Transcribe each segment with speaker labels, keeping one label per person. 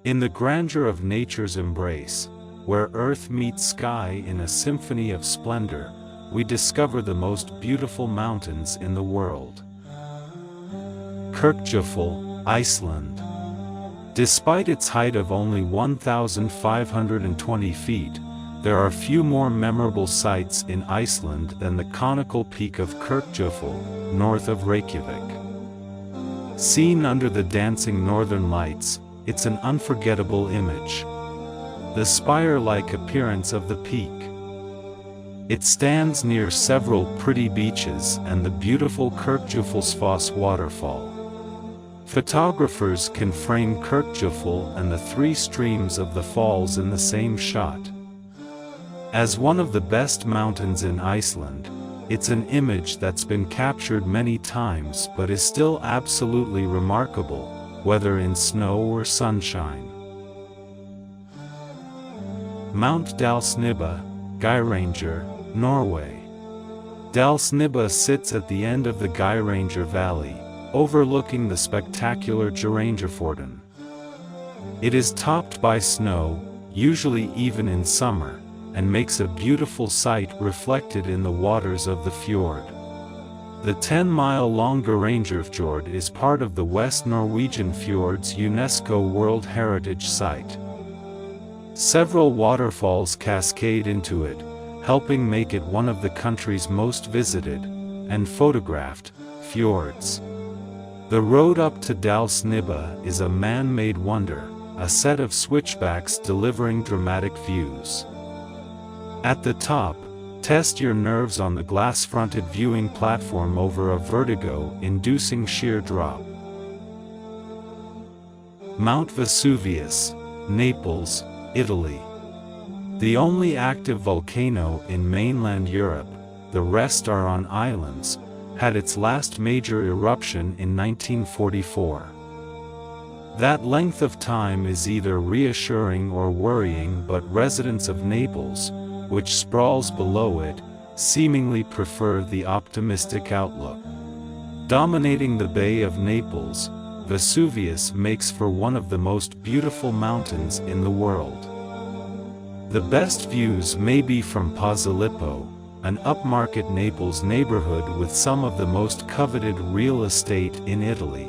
Speaker 1: In the grandeur of nature's embrace, where earth meets sky in a symphony of splendor, we discover the most beautiful mountains in the world. Kirkjufell, Iceland. Despite its height of only 1,520 feet, there are few more memorable sights in Iceland than the conical peak of Kirkjufell, north of Reykjavik. Seen under the dancing northern lights, it's an unforgettable image. The spire-like appearance of the peak. It stands near several pretty beaches and the beautiful Kirkjufellsfoss waterfall. Photographers can frame Kirkjufell and the three streams of the falls in the same shot. As one of the best mountains in Iceland, it's an image that's been captured many times but is still absolutely remarkable, whether in snow or sunshine. Mount Dalsnibba, Geiranger, Norway. Dalsnibba sits at the end of the Geiranger Valley, overlooking the spectacular Geirangerfjorden. It is topped by snow, usually even in summer, and makes a beautiful sight reflected in the waters of the fjord. The 10-mile-long Geirangerfjord is part of the West Norwegian Fjords UNESCO World Heritage Site. Several waterfalls cascade into it, helping make it one of the country's most visited, and photographed, fjords. The road up to Dalsnibba is a man-made wonder, a set of switchbacks delivering dramatic views. At the top, test your nerves on the glass-fronted viewing platform over a vertigo-inducing sheer drop. Mount Vesuvius, Naples, Italy. The only active volcano in mainland Europe, the rest are on islands, had its last major eruption in 1944. That length of time is either reassuring or worrying, but residents of Naples, which sprawls below it, seemingly prefer the optimistic outlook. Dominating the Bay of Naples, Vesuvius makes for one of the most beautiful mountains in the world. The best views may be from Posillipo, an upmarket Naples neighborhood with some of the most coveted real estate in Italy.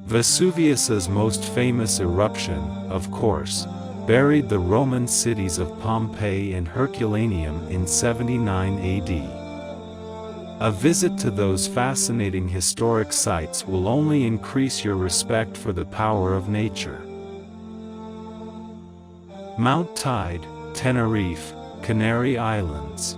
Speaker 1: Vesuvius's most famous eruption, of course, buried the Roman cities of Pompeii and Herculaneum in 79 AD. A visit to those fascinating historic sites will only increase your respect for the power of nature. Mount Tide, Tenerife, Canary Islands.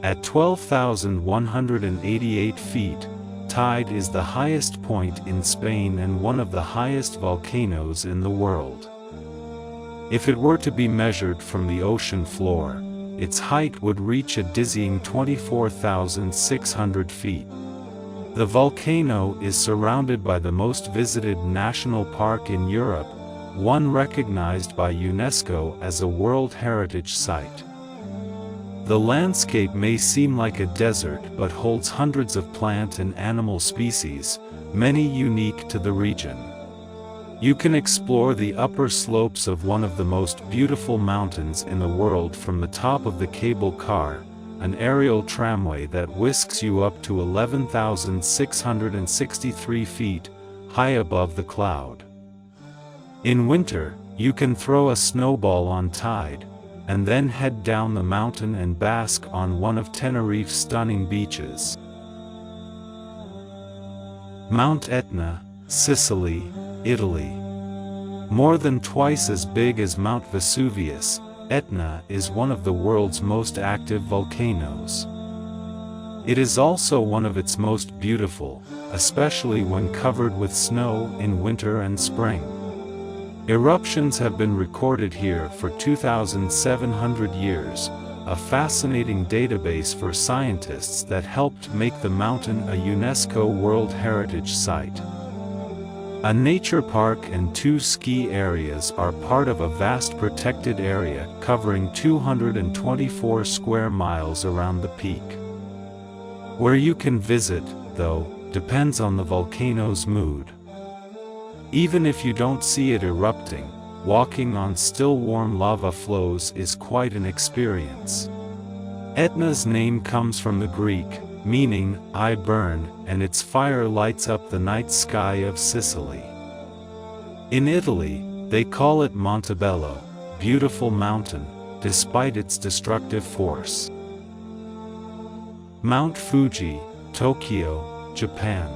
Speaker 1: At 12,188 feet, Tide is the highest point in Spain and one of the highest volcanoes in the world. If it were to be measured from the ocean floor, its height would reach a dizzying 24,600 feet. The volcano is surrounded by the most visited national park in Europe, one recognized by UNESCO as a World Heritage Site. The landscape may seem like a desert but holds hundreds of plant and animal species, many unique to the region. You can explore the upper slopes of one of the most beautiful mountains in the world from the top of the cable car, an aerial tramway that whisks you up to 11,663 feet, high above the cloud. In winter, you can throw a snowball on Tide, and then head down the mountain and bask on one of Tenerife's stunning beaches. Mount Etna, Sicily, Italy. More than twice as big as Mount Vesuvius, Etna is one of the world's most active volcanoes. It is also one of its most beautiful, especially when covered with snow in winter and spring. Eruptions have been recorded here for 2,700 years, a fascinating database for scientists that helped make the mountain a UNESCO World Heritage Site. A nature park and 2 ski areas are part of a vast protected area covering 224 square miles around the peak. Where you can visit, though, depends on the volcano's mood. Even if you don't see it erupting, walking on still warm lava flows is quite an experience. Etna's name comes from the Greek, meaning, "I burn," and its fire lights up the night sky of Sicily. In Italy, they call it Montebello, beautiful mountain, despite its destructive force. Mount Fuji, Tokyo, Japan.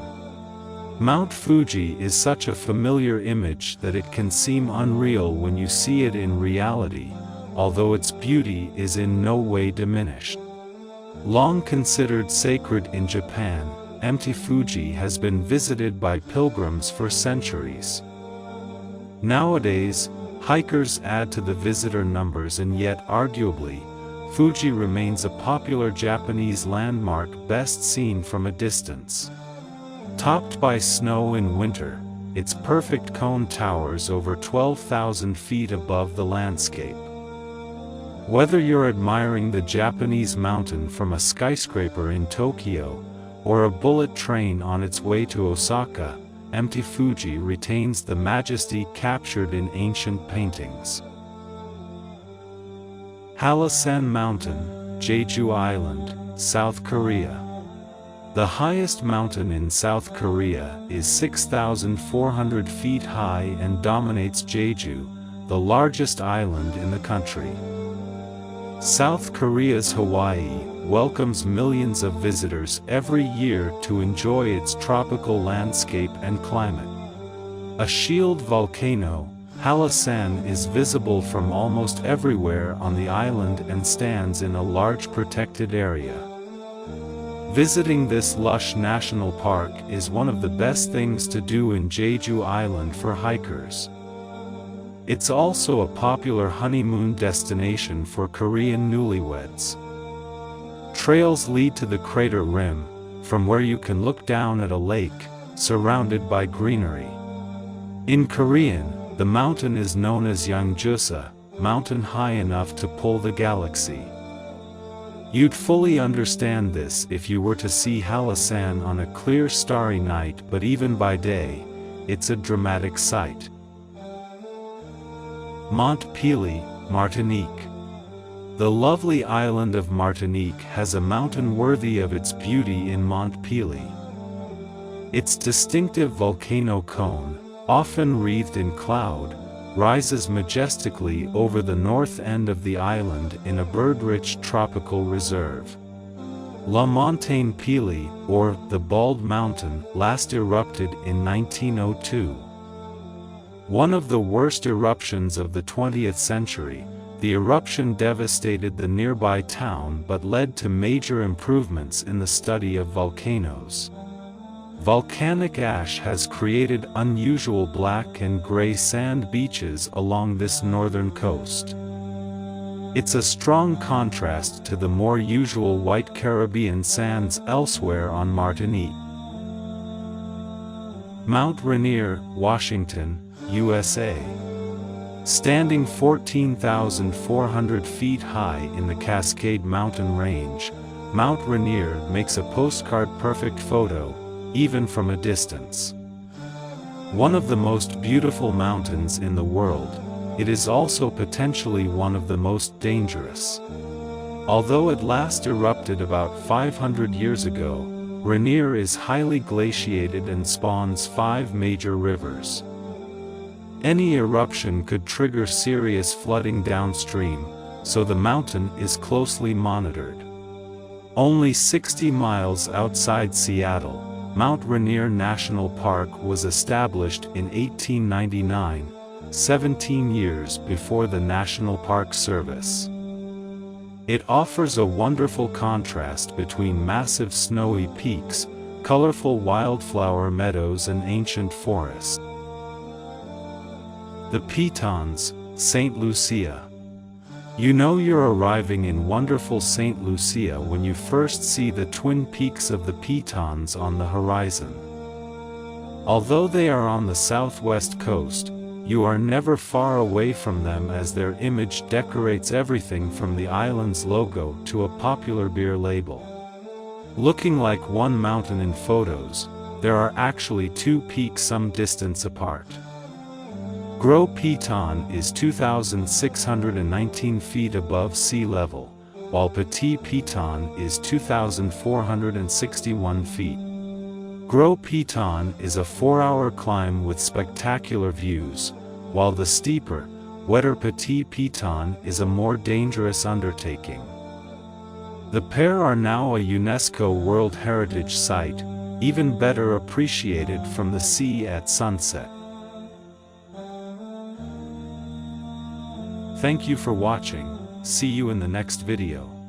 Speaker 1: Mount Fuji is such a familiar image that it can seem unreal when you see it in reality, although its beauty is in no way diminished. Long considered sacred in Japan, Mt. Fuji has been visited by pilgrims for centuries. Nowadays, hikers add to the visitor numbers, and yet arguably, Fuji remains a popular Japanese landmark best seen from a distance. Topped by snow in winter, its perfect cone towers over 12,000 feet above the landscape. Whether you're admiring the Japanese mountain from a skyscraper in Tokyo, or a bullet train on its way to Osaka, Mt. Fuji retains the majesty captured in ancient paintings. Halasan Mountain, Jeju Island, South Korea. The highest mountain in South Korea is 6,400 feet high and dominates Jeju, the largest island in the country. South Korea's Hawaii welcomes millions of visitors every year to enjoy its tropical landscape and climate. A shield volcano, Halasan is visible from almost everywhere on the island and stands in a large protected area. Visiting this lush national park is one of the best things to do in Jeju Island for hikers. It's also a popular honeymoon destination for Korean newlyweds. Trails lead to the crater rim, from where you can look down at a lake, surrounded by greenery. In Korean, the mountain is known as Yangjusa, mountain high enough to pull the galaxy. You'd fully understand this if you were to see Halasan on a clear starry night, but even by day, it's a dramatic sight. Montpellier, Martinique. The lovely island of Martinique has a mountain worthy of its beauty in Montpellier. Its distinctive volcano cone, often wreathed in cloud, rises majestically over the north end of the island in a bird-rich tropical reserve. La Montagne Pelee, or the Bald Mountain, last erupted in 1902. One of the worst eruptions of the 20th century, the eruption devastated the nearby town but led to major improvements in the study of volcanoes. Volcanic ash has created unusual black and gray sand beaches along this northern coast. It's a strong contrast to the more usual white Caribbean sands elsewhere on Martinique. Mount Rainier, Washington, USA. Standing 14,400 feet high in the Cascade Mountain Range, Mount Rainier makes a postcard-perfect photo, even from a distance. One of the most beautiful mountains in the world, it is also potentially one of the most dangerous. Although it last erupted about 500 years ago, Rainier is highly glaciated and spawns 5 major rivers. Any eruption could trigger serious flooding downstream, so the mountain is closely monitored. Only 60 miles outside Seattle, Mount Rainier National Park was established in 1899, 17 years before the National Park Service. It offers a wonderful contrast between massive snowy peaks, colorful wildflower meadows and ancient forests. The Pitons, St. Lucia. You know you're arriving in wonderful St. Lucia when you first see the twin peaks of the Pitons on the horizon. Although they are on the southwest coast, you are never far away from them as their image decorates everything from the island's logo to a popular beer label. Looking like one mountain in photos, there are actually two peaks some distance apart. Gros Piton is 2,619 feet above sea level, while Petit Piton is 2,461 feet. Gros Piton is a 4-hour climb with spectacular views, while the steeper, wetter Petit Piton is a more dangerous undertaking. The pair are now a UNESCO World Heritage Site, even better appreciated from the sea at sunset. Thank you for watching. See you in the next video.